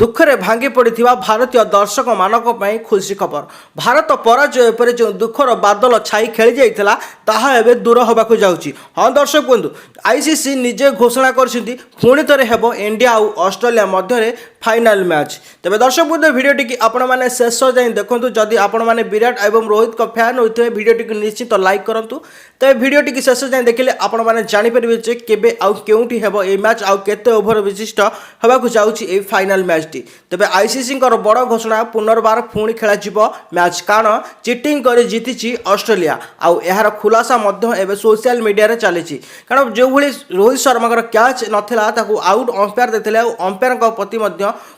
दुखरे भांगी पड़ा भारतीय दर्शक मानक खुशी खबर। भारत पराजय पर जो दुखर बादल छाई खेली जाइला ताहा एबे दूर होबाकु जाउची। हाँ दर्शक बंधु, आईसीसी निजे घोषणा करछिंती पुणी थरे हेबो इंडिया और ऑस्ट्रेलिया मध्य फाइनल मैच। तेज दर्शक बंधु, वीडियोटी की आपण मैंने शेष जाए देखूँ। जदि आपण मैंने विराट एवं रोहित का फैन होते वीडियोटी को निश्चित लाइक करूँ। तेज वीडियोटी की शेष जाए देखिले आपण मैंने जानीपर जे केबे आउ केउठी हेबो ए मैच आउ केते ओभर विशिष्ट होबाकु जाउची ए फाइनल मैच टी। तेज आईसीसी बड़ घोषणा पुनर्बार पुणी खेल मैच कारण चिटिंग कर जीति ऑस्ट्रेलिया आउ यार खुलासा एवं सोशल मीडिया चली। कारण जो भाई रोहित शर्मा कैच नाला आउट अंपायर देते अंपायर प्रति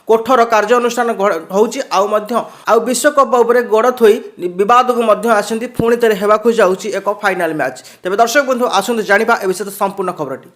कठोर कार्यानुष्ठान हो विश्वकप गोड़ थोई विवाद को आसती पुणी थे होगाक जाऊँगी एक फाइनाल मैच। तेज दर्शक बंधु आसतु जाना ए विषय संपूर्ण खबरटी।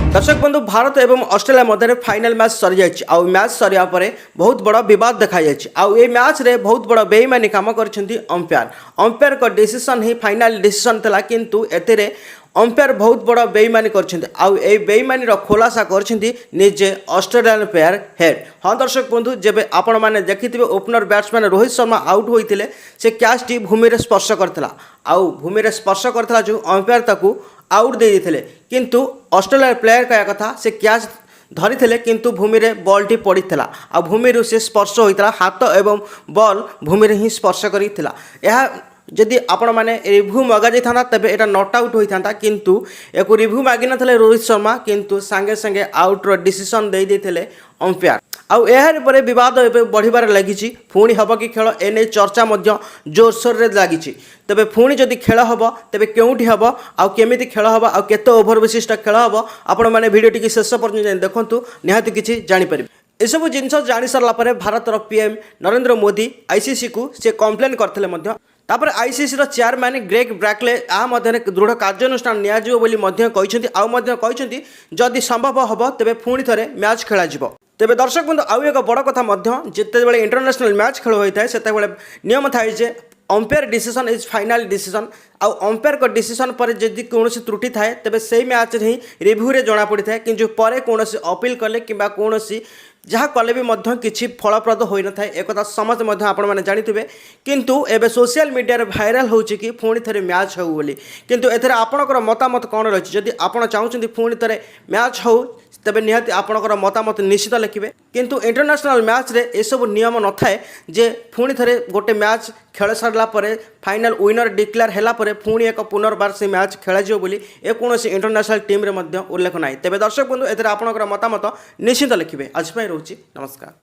दर्शक बंधु, भारत एवं ऑस्ट्रेलिया मध्य फाइनल मैच सरी जाइए। आउ मैच सरिया परे बहुत बड़ा विवाद देखा जाइए। आउ ए मैच रे बहुत बड़ा बेईमानी काम करछंती अंपायर का डिसीजन ही फाइनल डिसीजन थला, किंतु एतेरे अंपायर बहुत बड़ा बेईमानी करछंती। आउ ए बेईमानी रो खुलासा करछंती निजे ऑस्ट्रेलियन प्लेयर हेड। हाँ दर्शक बंधु, जेबे आपण माने देखिथिबे opener batsman Rohit Sharma out होइतिले से कैच टी भूमि रे स्पर्श करथला। आउ भूमि रे स्पर्श करथला जो अंपायर ताकू आउट दे देते, किंतु ऑस्ट्रेलिया प्लेयर कह कथा से कैच धरी थे किंतु भूमि रे बॉल टी पड़ी आ भूमि से स्पर्श होता हाथ एवं बॉल भूमि रे ही स्पर्श करा। यह जदि आपण मैंने रिव्यू मगा जाता तेरे यहाँ नॉट आउट होता, किंतु एक रिव्यू मागि ना रोहित शर्मा, किंतु सांगे सांगे आउट रो डिसीजन दे देते अंपायर। आउ यार पर विवाद बढ़िबार लगी। पुणी हम कि खेल एने चर्चा जोरसोर रे लगी। तेबे पुणी जदि खेल हम तेबे केउठी हम आउ केमिति खेल हम आउ केते ओभर विशिष्ट खेल हम आपण माने वीडियोटी की शेष पर्यंत देखंतु, निहाती किछि जानि परिबे। एसबू जिनस जानि सरला परे भारतर पीएम नरेंद्र मोदी आईसीसी को से कंप्लेन करथिले मध्य। तापर आईसीसी चेयरमैन ग्रेग ब्रैकले आ मध्य दृढ़ कार्यानुष्ठान नियाजिबो जदि संभव हम तेबे पुणी थरे मैच खेला जिवो। तेबे दर्शक बंधु, आउ एक बड़ कथा जिते इंटरनेशनल मैच खेल होता है सेते नियम थाए जे umpire decision is final decision. आउ अंपायर को डिसीजन पर जदि कौन त्रुटि थाए तेबे से मैच ही रिव्यू रे जना पड़ी थाए, किंतु परे कौन अपील कले कि कौन जहाँ कले भी किसी फलप्रद हो न थाए एक समझ आपण मैंने जानिथिबे। किंतु एबे सोशल मीडिया भाइराल होउची कि पुणी थे मैच हो बोली, किंतु एथरे आपणकर मतामत कौन रही। जदि आपण चाहूँगी पुणी थे मैच हो तेबे निहाती आपणकर मतामत निश्चित लिखिबे। किंतु इंटरनेशनल मैच रे एसबू नियम न थाए जे पुणी थे गोटे मैच खेल सारा पर फाइनल विनर डिक्लेयर हैला परे पुणी एक पुनर्बार से मैच खेल जिवो बोली ए कोनोसी इंटरनेशनल टीम रे मध्य उल्लेख नाही। तेबे दर्शक बंधु, एथरे आपणकर मतामत निश्चित लिखिबे। आज रोची नमस्कार।